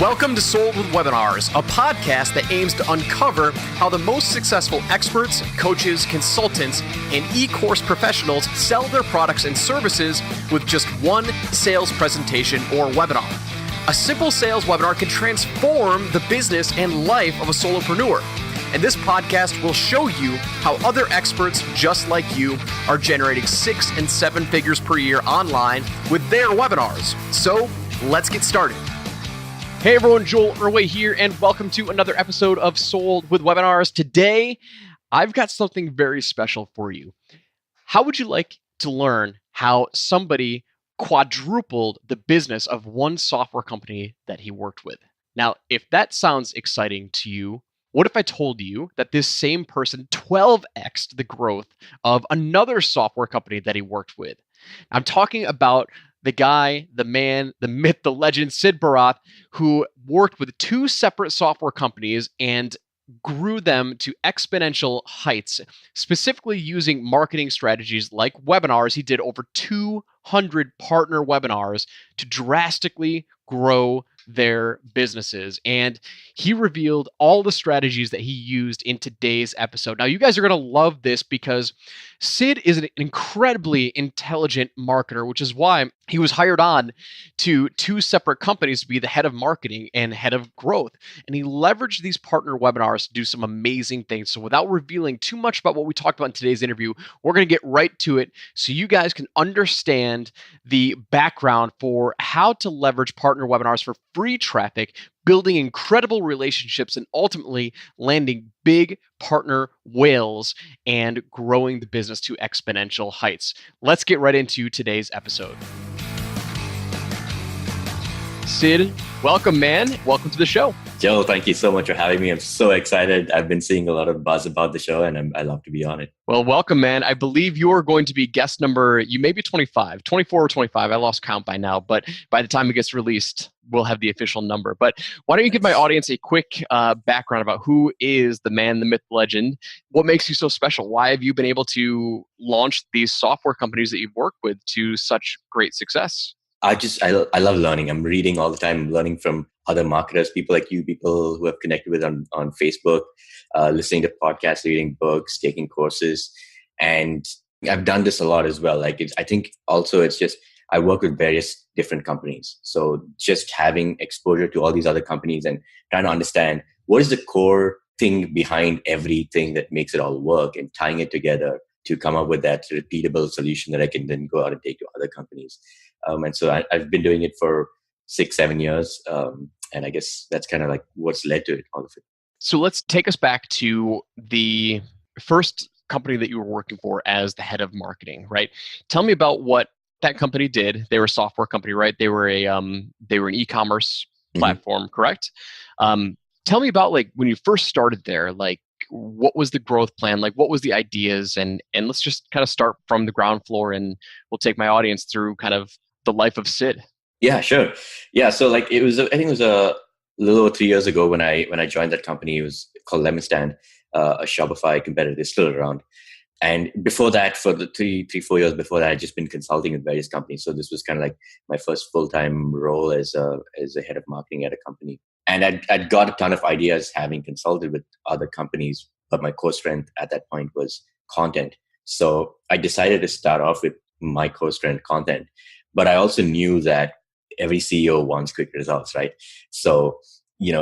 Welcome to Sold with Webinars, a podcast that aims to uncover how the most successful experts, coaches, consultants, and e-course professionals sell their products and services with just one sales presentation or webinar. A simple sales webinar can transform the business and life of a solopreneur. And this podcast will show you how other experts just like you are generating 6 and 7 figures per year online with their webinars. So let's get started. Hey everyone, Joel Irway here, and welcome to another episode of Sold with Webinars. Today, I've got something very special for you. How would you like to learn how somebody quadrupled the business of one software company that he worked with? Now, if that sounds exciting to you, what if I told you that this same person 12x'd the growth of another software company that he worked with? I'm talking about the guy, the man, the myth, the legend, Sid Bharath, who worked with 2 separate software companies and grew them to exponential heights, specifically using marketing strategies like webinars. He did over 200 partner webinars to drastically grow their businesses. And he revealed all the strategies that he used in today's episode. Now, you guys are going to love this because Sid is an incredibly intelligent marketer, which is why he was hired on to 2 separate companies to be the head of marketing and head of growth. And he leveraged these partner webinars to do some amazing things. So without revealing too much about what we talked about in today's interview, we're going to get right to it so you guys can understand the background for how to leverage partner webinars for free traffic, building incredible relationships, and ultimately landing big partner whales and growing the business to exponential heights. Let's get right into today's episode. Sid, welcome, man. Welcome to the show. Joe, thank you so much for having me. I'm so excited. I've been seeing a lot of buzz about the show, and I love to be on it. Well, welcome, man. I believe you're going to be guest number, you may be 25, 24 or 25. I lost count by now, but by the time it gets released, we'll have the official number. But why don't you give my audience a quick background about who is the man, the myth, legend? What makes you so special? Why have you been able to launch these software companies that you've worked with to such great success? I love learning. I'm reading all the time. I'm learning from other marketers, people like you, people who have connected with on Facebook, listening to podcasts, reading books, taking courses. And I've done this a lot as well. I think also it's just, I work with various different companies. So just having exposure to all these other companies and trying to understand what is the core thing behind everything that makes it all work and tying it together to come up with that repeatable solution that I can then go out and take to other companies. And so I've been doing it for 6-7 years. And I guess that's kind of like what's led to it, all of it. So let's take us back to the first company that you were working for as the head of marketing, right? Tell me about what that company did. They were a software company, right? They were an e-commerce platform, correct? Tell me about when you first started there, what was the growth plan? What was the ideas? And let's just kind of start from the ground floor, and we'll take my audience through kind of the life of Sid. Yeah, sure. Yeah, so I think it was a little over 3 years ago when I joined that company. It was called LemonStand, a Shopify competitor. They're still around. And before that, for the 3-4 years before that, I'd just been consulting with various companies. So this was kind of like my first full-time role as a head of marketing at a company. And I'd got a ton of ideas having consulted with other companies, but my core strength at that point was content. So I decided to start off with my core strength, content. But I also knew that every CEO wants quick results, right? So,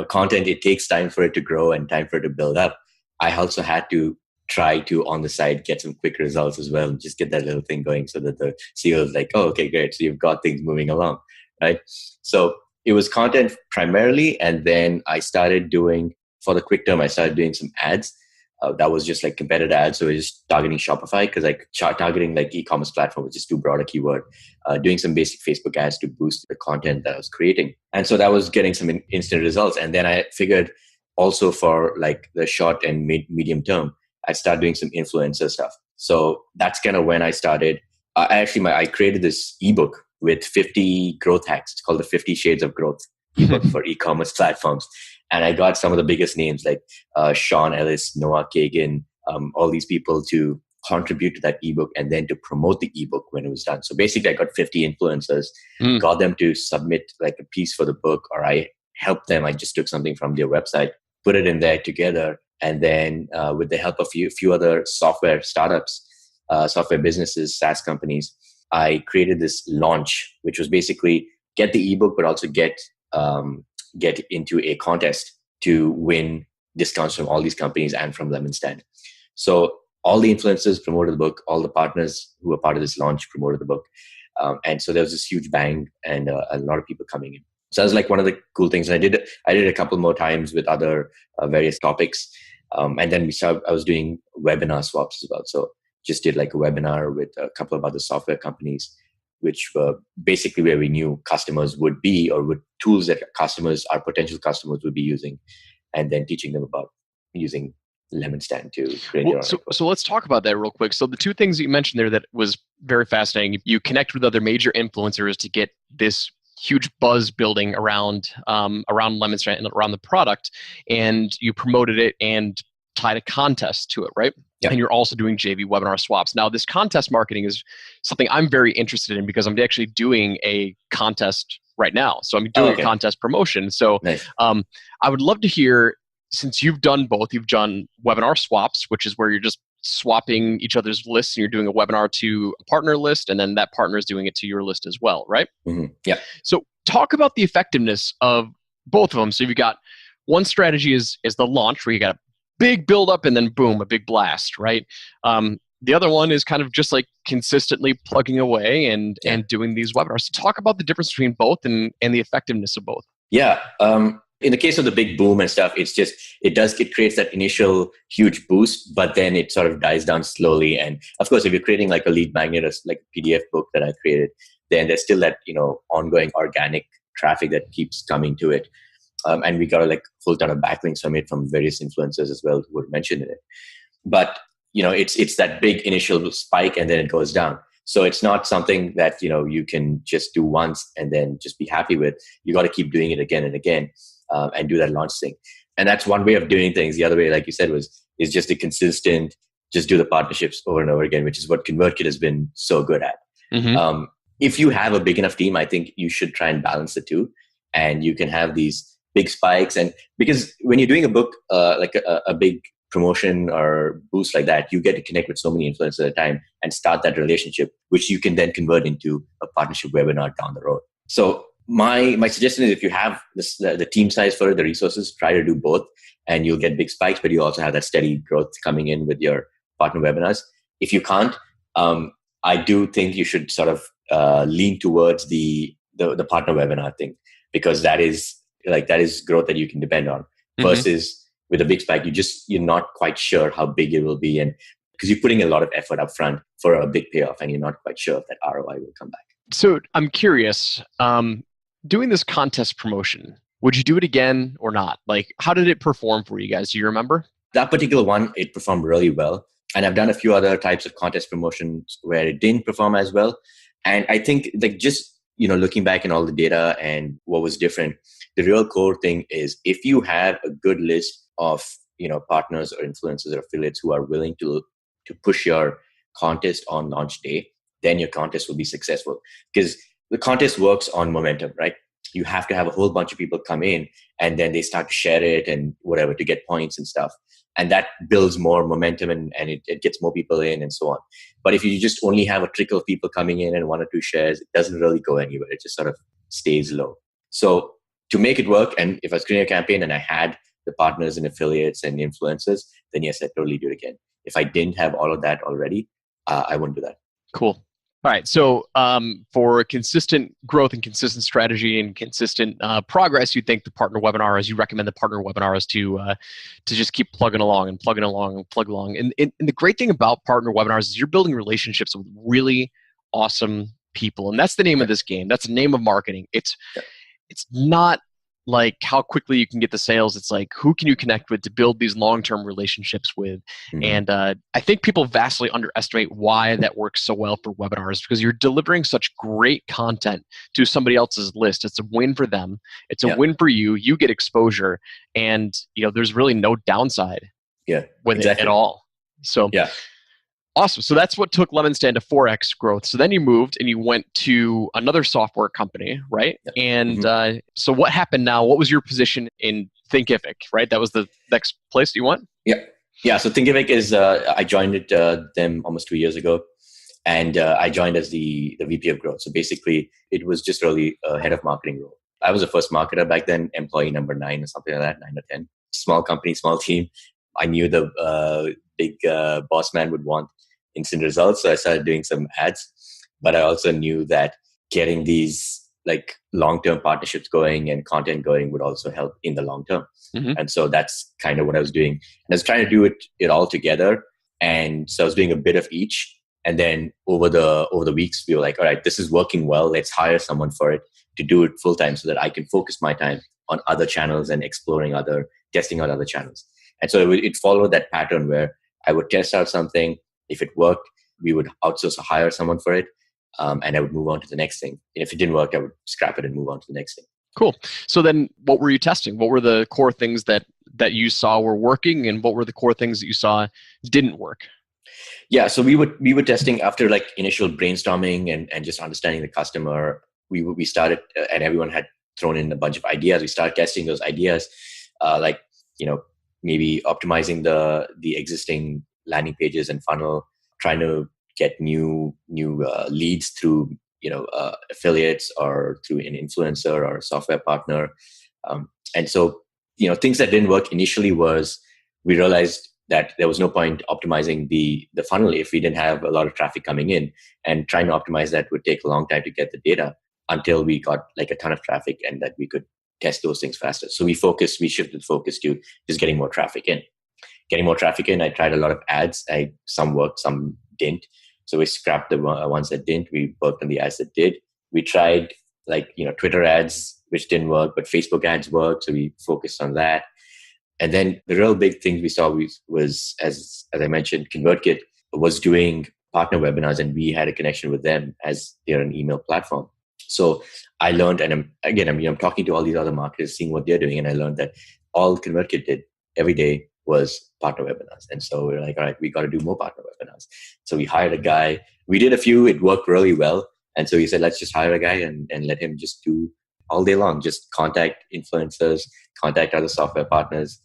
content, it takes time for it to grow and time for it to build up. I also had to try to, on the side, get some quick results as well, and just get that little thing going so that the CEO is like, oh, okay, great. So you've got things moving along, right? So it was content primarily. And then I started doing, for the quick term, I started doing some ads. That was just competitor ads. So it was just targeting Shopify because targeting e-commerce platform was just too broad a keyword. Doing some basic Facebook ads to boost the content that I was creating. And so that was getting some instant results. And then I figured also for the short and medium term, I started doing some influencer stuff. So that's kind of when I started. I created this ebook with 50 growth hacks. It's called the 50 Shades of Growth ebook for e-commerce platforms. And I got some of the biggest names like Sean Ellis, Noah Kagan, all these people to contribute to that ebook and then to promote the ebook when it was done. So basically I got 50 influencers, got them to submit a piece for the book, or I help them. I just took something from their website, put it in there together, and then with the help of a few other software startups, software businesses, SaaS companies, I created this launch, which was basically get the ebook, but also get into a contest to win discounts from all these companies and from LemonStand. So all the influencers promoted the book, all the partners who were part of this launch promoted the book. And so there was this huge bang and a lot of people coming in. So that was like one of the cool things. And I did a couple more times with other various topics. And then I was doing webinar swaps as well. So just did like a webinar with a couple of other software companies, which were basically where we knew customers would be, or with tools that our potential customers would be using, and then teaching them about using LemonStand to create their own network. So let's talk about that real quick. So the two things that you mentioned there that was very fascinating, you connect with other major influencers to get this huge buzz building around LemonStand and around the product, and you promoted it and tied a contest to it, right? Yep. And you're also doing JV webinar swaps. Now, this contest marketing is something I'm very interested in because I'm actually doing a contest right now. So I'm doing a contest promotion. So nice. I would love to hear, since you've done both, you've done webinar swaps, which is where you're just swapping each other's lists and you're doing a webinar to a partner list, and then that partner is doing it to your list as well, right? Mm-hmm. Yeah. So talk about the effectiveness of both of them. So you've got one strategy is the launch, where you got a big build up and then boom, a big blast, right? The other one is kind of just like consistently plugging away and doing these webinars. So talk about the difference between both and the effectiveness of both. Yeah. In the case of the big boom and stuff, it creates that initial huge boost, but then it sort of dies down slowly. And of course, if you're creating like a lead magnet or like a PDF book that I created, then there's still that, ongoing organic traffic that keeps coming to it. And we got a full ton of backlinks from it from various influencers as well who were mentioned in it. But, it's that big initial spike and then it goes down. So it's not something that, you can just do once and then just be happy with. You got to keep doing it again and again and do that launch thing. And that's one way of doing things. The other way, like you said, is just a consistent, just do the partnerships over and over again, which is what ConvertKit has been so good at. Mm-hmm. If you have a big enough team, I think you should try and balance the two, and you can have these big spikes. And because when you're doing a book, like a big promotion or boost like that, you get to connect with so many influencers at a time and start that relationship, which you can then convert into a partnership webinar down the road. So my suggestion is, if you have the team size for it, the resources, try to do both, and you'll get big spikes, but you also have that steady growth coming in with your partner webinars. If you can't, I do think you should sort of lean towards the partner webinar thing, because that is growth that you can depend on, versus with a big spike, you're not quite sure how big it will be, and because you're putting a lot of effort up front for a big payoff, and you're not quite sure if that ROI will come back. So I'm curious, doing this contest promotion, would you do it again or not? Like, how did it perform for you guys? Do you remember? That particular one, it performed really well. And I've done a few other types of contest promotions where it didn't perform as well. And I think looking back in all the data and what was different, the real core thing is, if you have a good list of partners or influencers or affiliates who are willing to push your contest on launch day, then your contest will be successful. Because the contest works on momentum, right? You have to have a whole bunch of people come in, and then they start to share it and whatever to get points and stuff. And that builds more momentum and it gets more people in and so on. But if you just only have a trickle of people coming in and one or two shares, it doesn't really go anywhere. It just sort of stays low. So to make it work, and if I was creating a campaign and I had the partners and affiliates and influencers, then yes, I'd totally do it again. If I didn't have all of that already, I wouldn't do that. Cool. All right. So for consistent growth and consistent strategy and consistent progress, you think the partner webinars, you recommend the partner webinars to just keep plugging along. And the great thing about partner webinars is you're building relationships with really awesome people. And that's the name of this game. That's the name of marketing. It's not like how quickly you can get the sales. It's like, who can you connect with to build these long-term relationships with? Mm-hmm. And I think people vastly underestimate why that works so well for webinars, because you're delivering such great content to somebody else's list. It's a win for them. It's a win for you. You get exposure, and there's really no downside with it at all. So Awesome. So that's what took LemonStand to 4x growth. So then you moved and you went to another software company, right? Yep. And so what happened now? What was your position in Thinkific, right? That was the next place you went? Yeah. Yeah. So Thinkific is, I joined them almost 2 years ago. And I joined as the VP of growth. So basically, it was just really a head of marketing role. I was the first marketer back then, employee number 9 or something like that, 9 or 10. Small company, small team. I knew the big boss man would want instant results. So I started doing some ads. But I also knew that getting these like long-term partnerships going and content going would also help in the long term. Mm-hmm. And so that's kind of what I was doing. And I was trying to do it all together. And so I was doing a bit of each. And then over the weeks, we were like, all right, this is working well. Let's hire someone for it to do it full time so that I can focus my time on other channels and testing out other channels. And so it followed that pattern where I would test out something. If it worked, we would outsource or hire someone for it. And I would move on to the next thing. And if it didn't work, I would scrap it and move on to the next thing. Cool. So then what were you testing? What were the core things that you saw were working, and what were the core things that you saw didn't work? Yeah, so we were testing after like initial brainstorming and just understanding the customer. We started, and everyone had thrown in a bunch of ideas. We started testing those ideas, like maybe optimizing the existing landing pages and funnel, trying to get new leads through affiliates or through an influencer or a software partner. And so things that didn't work initially was we realized that there was no point optimizing the funnel if we didn't have a lot of traffic coming in, and trying to optimize that would take a long time to get the data until we got like a ton of traffic and that we could test those things faster. So we shifted focus to just getting more traffic in. I tried a lot of ads. Some worked, some didn't. So we scrapped the ones that didn't. We worked on the ads that did. We tried Twitter ads, which didn't work, but Facebook ads worked. So we focused on that. And then the real big thing we saw was as I mentioned, ConvertKit was doing partner webinars, and we had a connection with them as they're an email platform. So I learned, and I'm talking to all these other marketers, seeing what they're doing, and I learned that all ConvertKit did every day was partner webinars. And so we're like, all right, we got to do more partner webinars. So we hired a guy. We did a few. It worked really well. And so we said, let's just hire a guy and let him just do all day long, just contact influencers, contact other software partners,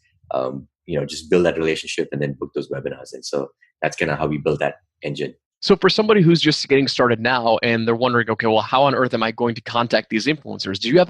just build that relationship and then book those webinars. And so that's kind of how we built that engine. So for somebody who's just getting started now and they're wondering, okay, well, how on earth am I going to contact these influencers? Do you have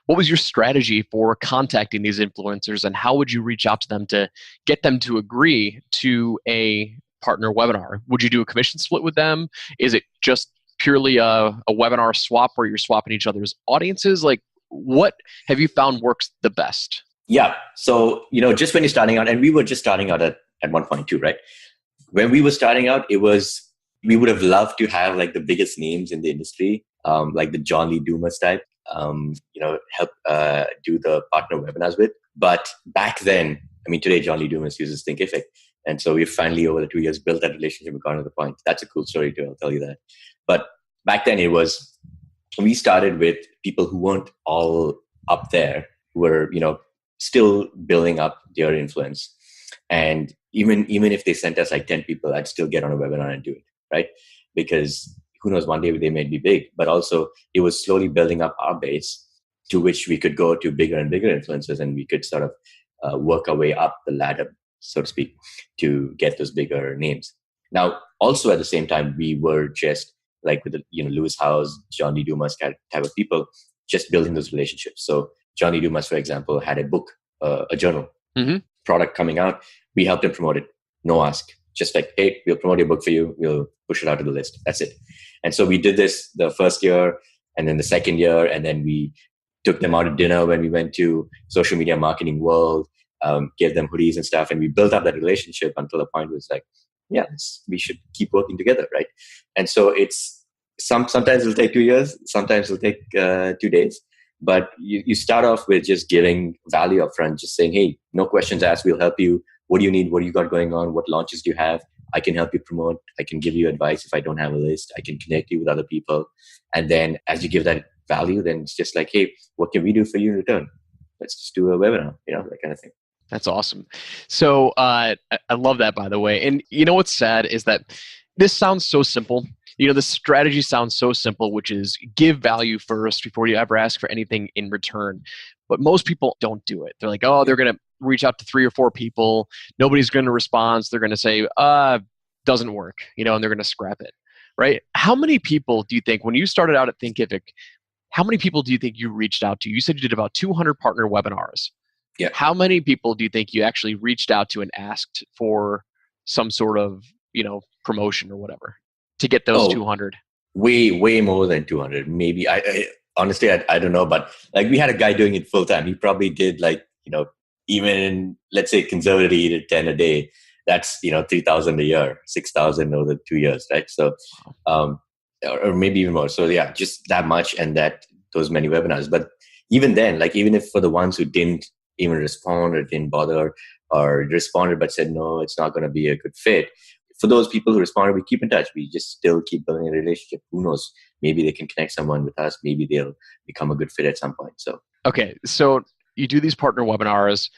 what was your strategy for contacting these influencers, and how would you reach out to them to get them to agree to a partner webinar? Would you do a commission split with them? Is it just purely a webinar swap where you're swapping each other's audiences? Like, what have you found works the best? Yeah. So, just when you're starting out, and we were just starting out at one point too, right? When we were starting out, we would have loved to have like the biggest names in the industry, like the John Lee Dumas type, help do the partner webinars with. But back then, today John Lee Dumas uses Thinkific. And so we finally, over the 2 years, built that relationship and got to the point. That's a cool story too, I'll tell you that. But back then we started with people who weren't all up there, who were, still building up their influence. And even if they sent us like 10 people, I'd still get on a webinar and do it, right? Because who knows, one day they may be big. But also it was slowly building up our base to which we could go to bigger and bigger influencers, and we could sort of work our way up the ladder, so to speak, to get those bigger names. Now, also at the same time, we were just like with Lewis Howes, John Lee Dumas type of people, just building those relationships. So John Lee Dumas, for example, had a book, a journal, product coming out. We helped him promote it. No ask. Just like, hey, we'll promote your book for you. We'll push it out to the list. That's it. And so we did this the first year, and then the second year, and then we took them out to dinner when we went to Social Media Marketing World, gave them hoodies and stuff. And we built up that relationship until the point was like, yeah, we should keep working together, right? And so it's sometimes it'll take 2 years, sometimes it'll take 2 days. But you start off with just giving value up front, just saying, hey, no questions asked, we'll help you. What do you need? What do you got going on? What launches do you have? I can help you promote. I can give you advice if I don't have a list. I can connect you with other people. And then as you give that value, then it's just like, hey, what can we do for you in return? Let's just do a webinar, that kind of thing. That's awesome. So I love that, by the way. And you know what's sad is that this sounds so simple. The strategy sounds so simple, which is give value first before you ever ask for anything in return. But most people don't do it. They're like, oh, they're going to reach out to 3 or 4 people. Nobody's going to respond. So they're going to say, doesn't work, and they're going to scrap it. Right? How many people do you think, when you started out at Thinkific, how many people do you think you reached out to? You said you did about 200 partner webinars. Yeah. How many people do you think you actually reached out to and asked for some sort of, promotion or whatever to get those 200? Way more than 200. Maybe I honestly, I don't know, but like we had a guy doing it full time. He probably did even let's say conservatively he did 10 a day. That's 3,000 a year, 6,000 over the 2 years, right? So, or maybe even more. So yeah, just that much, and those many webinars. But even then, like even if for the ones who didn't even respond or didn't bother, or responded but said no, it's not going to be a good fit. For those people who responded, we keep in touch. We just still keep building a relationship. Who knows? Maybe they can connect someone with us. Maybe they'll become a good fit at some point. So okay, so you do these partner webinars.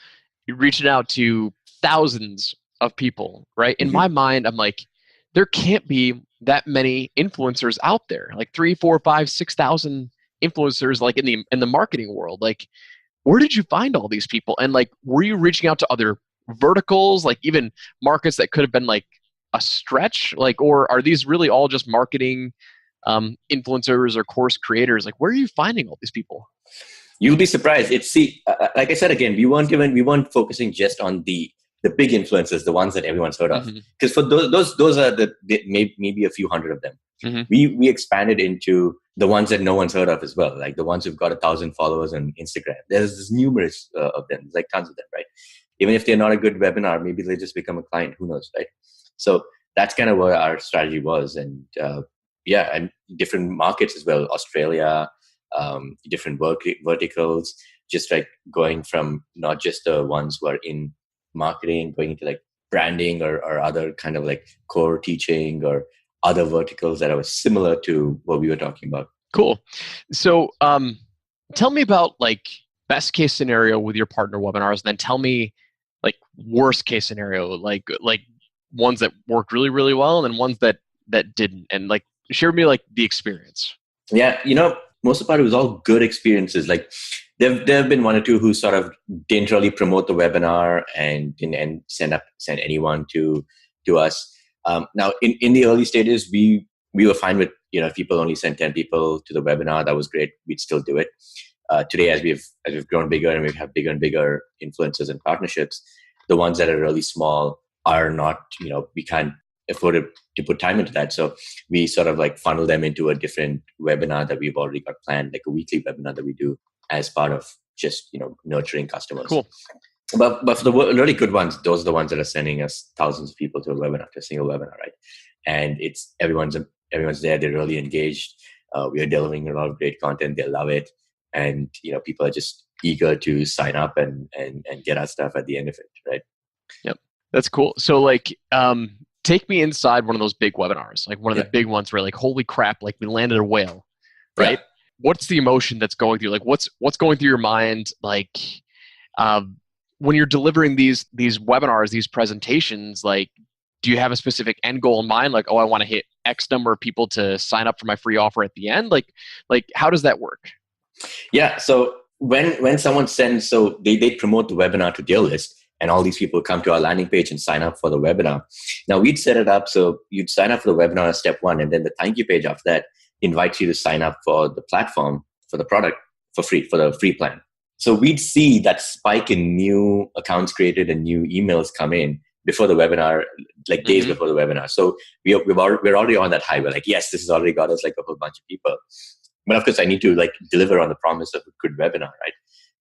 You're reaching out to thousands of people, right? In my mind, I'm like, there can't be that many influencers out there. Like 3, 4, 5, 6,000 influencers, like in the marketing world. Like, where did you find all these people? And like, were you reaching out to other verticals, like even markets that could have been like a stretch? Like, or are these really all just marketing influencers or course creators? Like, where are you finding all these people? you'll be surprised. Like I said again, we weren't focusing just on the big influencers, the ones that everyone's heard of, because for those are maybe a few hundred of them. We expanded into the ones that no one's heard of as well, like the ones who've got 1,000 followers on Instagram. There's numerous of them. There's like tons of them, right? Even if they're not a good webinar, maybe they just become a client. Who knows, right? So that's kind of where our strategy was, and and different markets as well. Australia, different verticals, just like going from not just the ones who are in marketing, going into like branding or other kind of like core teaching or other verticals that are similar to what we were talking about. Cool. So tell me about like best case scenario with your partner webinars, and then tell me like worst case scenario, like ones that worked really, really well and then ones that didn't, and like share with me like the experience. Yeah, most of the part it was all good experiences. Like there have been 1 or 2 who sort of didn't really promote the webinar and send anyone to us. Now in the early stages, we were fine with if people only sent 10 people to the webinar, that was great. We'd still do it. Today, as we've grown bigger and we have bigger and bigger influencers and partnerships, the ones that are really small are not, we can't afford to put time into that. So we sort of like funnel them into a different webinar that we've already got planned, like a weekly webinar that we do as part of just, nurturing customers. Cool. But for the really good ones, those are the ones that are sending us thousands of people to a single webinar, right? And it's everyone's there. They're really engaged. We are delivering a lot of great content. They love it. And, people are just eager to sign up and get our stuff at the end of it, right? Yep. That's cool. So like, take me inside one of those big webinars, like one of the big ones where like, holy crap, like we landed a whale, right? Yeah. What's the emotion that's going through? Like what's going through your mind? Like, when you're delivering these webinars, these presentations, like, do you have a specific end goal in mind? Like, oh, I want to hit X number of people to sign up for my free offer at the end. Like how does that work? Yeah. So when someone sends, so they promote the webinar to their list, and all these people come to our landing page and sign up for the webinar. Now we'd set it up so you'd sign up for the webinar as step 1, and then the thank you page after that invites you to sign up for the platform, for the product for free, for the free plan. So we'd see that spike in new accounts created and new emails come in before the webinar, like days before the webinar. So we're already on that high. We're like, yes, this has already got us like a whole bunch of people. But of course, I need to like deliver on the promise of a good webinar, right?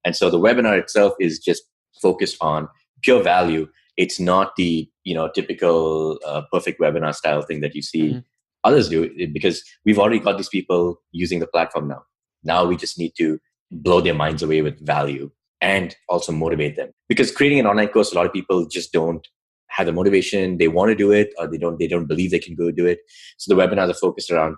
And so the webinar itself is just focused on pure value. It's not the typical perfect webinar style thing that you see others do, because we've already got these people using the platform now. Now we just need to blow their minds away with value and also motivate them. Because creating an online course, a lot of people just don't have the motivation. They want to do it, or they don't believe they can go do it. So the webinars are focused around,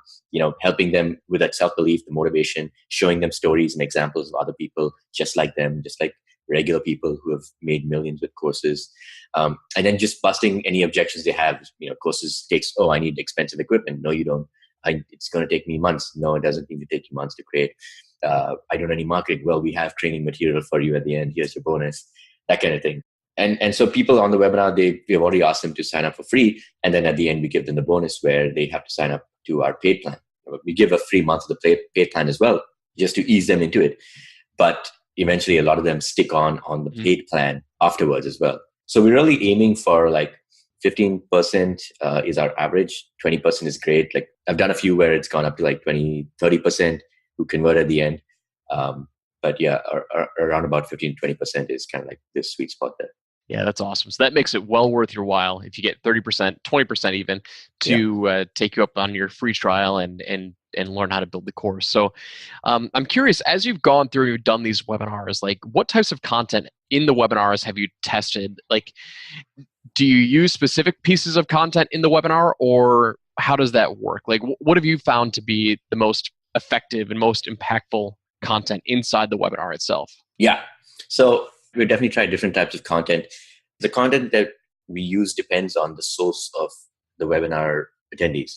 helping them with that self-belief, the motivation, showing them stories and examples of other people just like them, just like regular people who have made millions with courses, and then just busting any objections they have. Courses takes, oh, I need expensive equipment. No, you don't. It's going to take me months. No, it doesn't need to take you months to create. I don't know any marketing. Well, we have training material for you at the end. Here's your bonus, that kind of thing. And so people on the webinar, we've already asked them to sign up for free. And then at the end, we give them the bonus where they have to sign up to our paid plan. We give a free month of the paid plan as well, just to ease them into it. But eventually, a lot of them stick on the paid plan afterwards as well. So we're really aiming for like 15% is our average. 20% is great. Like I've done a few where it's gone up to like 20, 30% who convert at the end. But yeah, around about 15, 20% is kind of like this sweet spot there. Yeah, that's awesome. So that makes it well worth your while if you get 30%, 20% even to take you up on your free trial and learn how to build the course. So I'm curious, as you've gone through, you've done these webinars, like what types of content in the webinars have you tested? Like, do you use specific pieces of content in the webinar, or how does that work? Like, what have you found to be the most effective and most impactful content inside the webinar itself? Yeah. So we definitely try different types of content. The content that we use depends on the source of the webinar attendees.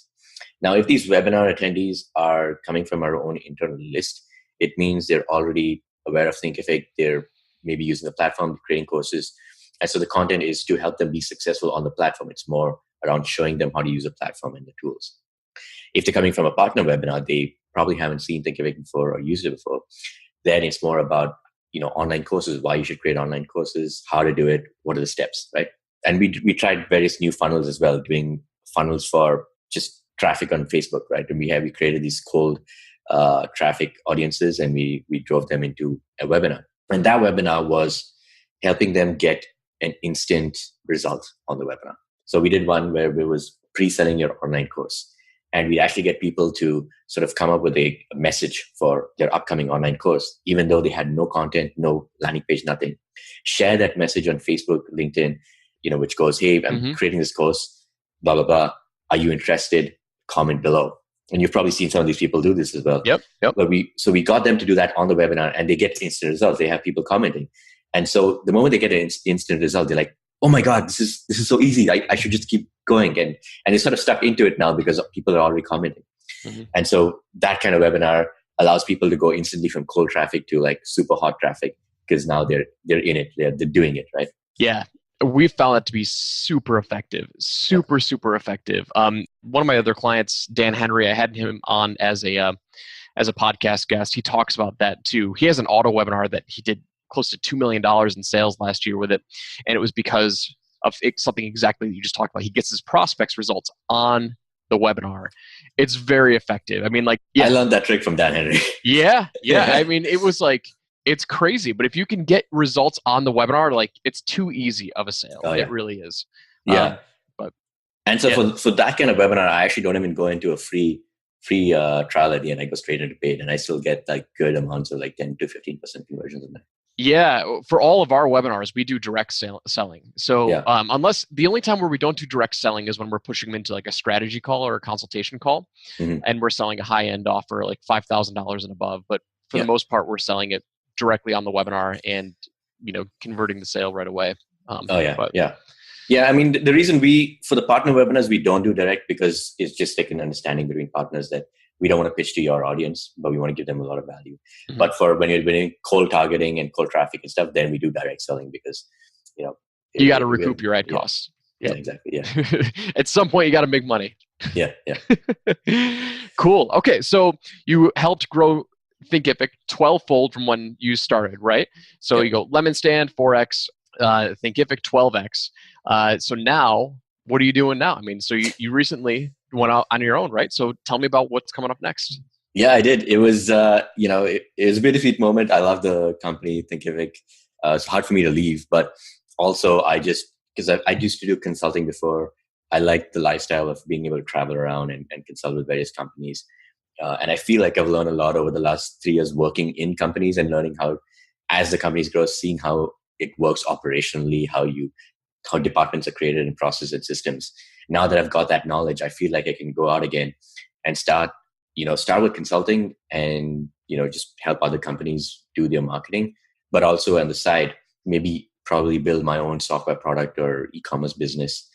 Now, if these webinar attendees are coming from our own internal list, it means they're already aware of Thinkific. They're maybe using the platform, creating courses. And so the content is to help them be successful on the platform. It's more around showing them how to use the platform and the tools. If they're coming from a partner webinar, they probably haven't seen Thinkific before or used it before. Then it's more about online courses, why you should create online courses, how to do it, what are the steps, right? And we tried various new funnels as well, doing funnels for just traffic on Facebook, right? And we created these cold traffic audiences, and we drove them into a webinar. And that webinar was helping them get an instant result on the webinar. So we did one where it was pre-selling your online course. And we actually get people to sort of come up with a message for their upcoming online course, even though they had no content, no landing page, nothing. Share that message on Facebook, LinkedIn, which goes, hey, I'm creating this course, blah, blah, blah. Are you interested? Comment below. And you've probably seen some of these people do this as well. Yep. But we got them to do that on the webinar, and they get instant results. They have people commenting. And so the moment they get an instant result, they're like, oh my God, this is so easy. I should just keep going. And they sort of stuck into it now because people are already commenting. And so that kind of webinar allows people to go instantly from cold traffic to like super hot traffic, because now they're in it. They're doing it, right? Yeah. We found that to be super effective, super effective. One of my other clients, Dan Henry, I had him on as a podcast guest. He talks about that too. He has an auto webinar that he did close to $2 million in sales last year with it. And it was because of something exactly that you just talked about. He gets his prospects results on the webinar. It's very effective. I mean, like, I learned that trick from Dan Henry. Yeah. I mean, it was like, it's crazy. But if you can get results on the webinar, like, it's too easy of a sale. Oh, yeah. It really is. Yeah. For that kind of webinar, I actually don't even go into a free trial at the end. I go straight into paid, and I still get like good amounts of like 10 to 15% conversions in there. Yeah, for all of our webinars, we do direct selling. So unless the only time where we don't do direct selling is when we're pushing them into like a strategy call or a consultation call, and we're selling a high-end offer like $5,000 and above. But for the most part, we're selling it directly on the webinar and converting the sale right away. Yeah. I mean, the reason for the partner webinars, we don't do direct because it's just like an understanding between partners that we don't want to pitch to your audience, but we want to give them a lot of value. But for when you're doing cold targeting and cold traffic and stuff, then we do direct selling because, you got to recoup your ad costs. Yeah, exactly. Yeah. At some point, you got to make money. Yeah. Cool. Okay. So you helped grow Thinkific 12-fold from when you started, right? So you go LemonStand, 4X, Thinkific, 12X. So now, what are you doing now? I mean, so you recently went out on your own, right? So tell me about what's coming up next. Yeah, I did. It was, it was a bittersweet moment. I love the company, Thinkific. It's hard for me to leave, but also because I used to do consulting before. I like the lifestyle of being able to travel around and consult with various companies. And I feel like I've learned a lot over the last 3 years working in companies and learning how, as the companies grow, seeing how it works operationally, how departments are created and processes and systems. Now that I've got that knowledge, I feel like I can go out again and start with consulting and, just help other companies do their marketing. but also on the side, maybe probably build my own software product or e-commerce business.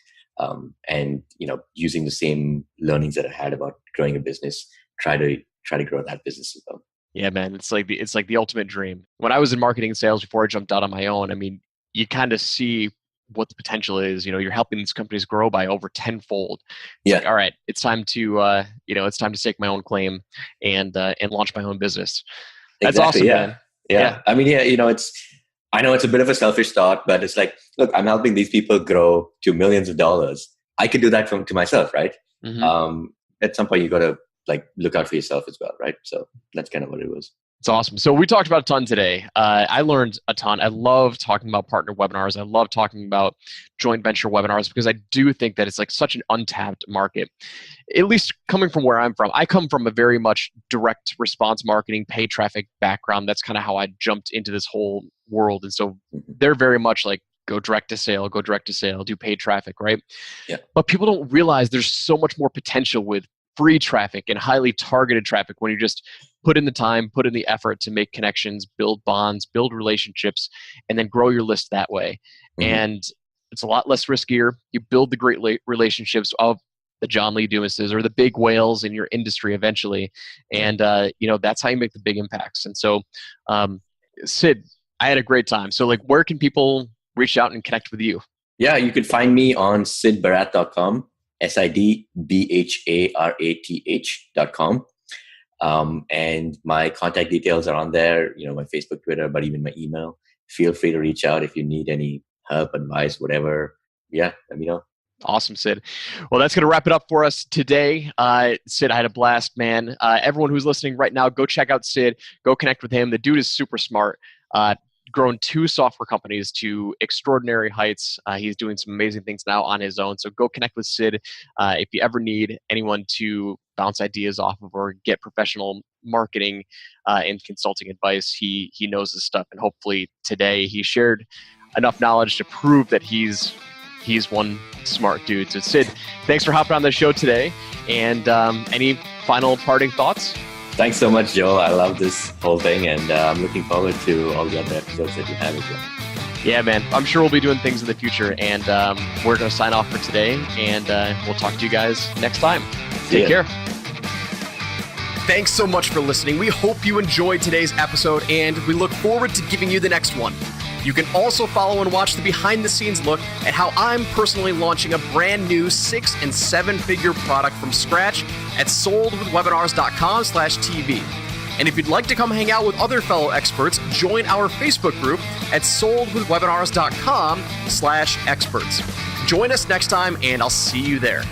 And using the same learnings that I had about growing a business, try to grow that business as well. Yeah, man, it's like the ultimate dream. When I was in marketing and sales before I jumped out on my own, I mean, you kind of see what the potential is. You're helping these companies grow by over tenfold. It's like, all right, it's time to it's time to stake my own claim and launch my own business. That's Exactly, awesome, man. Yeah. I mean, I know it's a bit of a selfish thought, but it's like, look, I'm helping these people grow to millions of dollars. I could do that to myself, right? Mm-hmm. At some point, you got to look out for yourself as well, right? So that's kind of what it was. It's awesome. So we talked about a ton today. I learned a ton. I love talking about partner webinars. I love talking about joint venture webinars because I do think that it's such an untapped market. At least coming from where I'm from, I come from a very much direct response marketing, paid traffic background. That's kind of how I jumped into this whole world. And so they're very much go direct to sale, do paid traffic, right? Yeah. But people don't realize there's so much more potential with free traffic and highly targeted traffic when you just put in the time, put in the effort to make connections, build bonds, build relationships, and then grow your list that way. Mm-hmm. And it's a lot less riskier. You build the great relationships of the John Lee Dumases or the big whales in your industry eventually. And, that's how you make the big impacts. And so, Sid, I had a great time. So where can people reach out and connect with you? Yeah, you can find me on sidbharath.com. SIDBHARATH.com. And my contact details are on there, my Facebook, Twitter, but even my email. Feel free to reach out if you need any help, advice, whatever. Yeah, let me know. Awesome, Sid. Well, that's going to wrap it up for us today. Sid, I had a blast, man. Everyone who's listening right now, go check out Sid. Go connect with him. The dude is super smart. Grown 2 software companies to extraordinary heights. He's doing some amazing things now on his own. So go connect with Sid. If you ever need anyone to bounce ideas off of or get professional marketing and consulting advice, he knows this stuff. And hopefully today he shared enough knowledge to prove that he's one smart dude. So Sid, thanks for hopping on the show today. And any final parting thoughts? Thanks so much, Joe. I love this whole thing, and I'm looking forward to all the other episodes that you have as well. Yeah, man. I'm sure we'll be doing things in the future, and we're going to sign off for today, and we'll talk to you guys next time. Take care. Thanks so much for listening. We hope you enjoyed today's episode, and we look forward to giving you the next one. You can also follow and watch the behind-the-scenes look at how I'm personally launching a brand new 6- and 7-figure product from scratch at soldwithwebinars.com/TV. And if you'd like to come hang out with other fellow experts, join our Facebook group at soldwithwebinars.com/experts. Join us next time, and I'll see you there.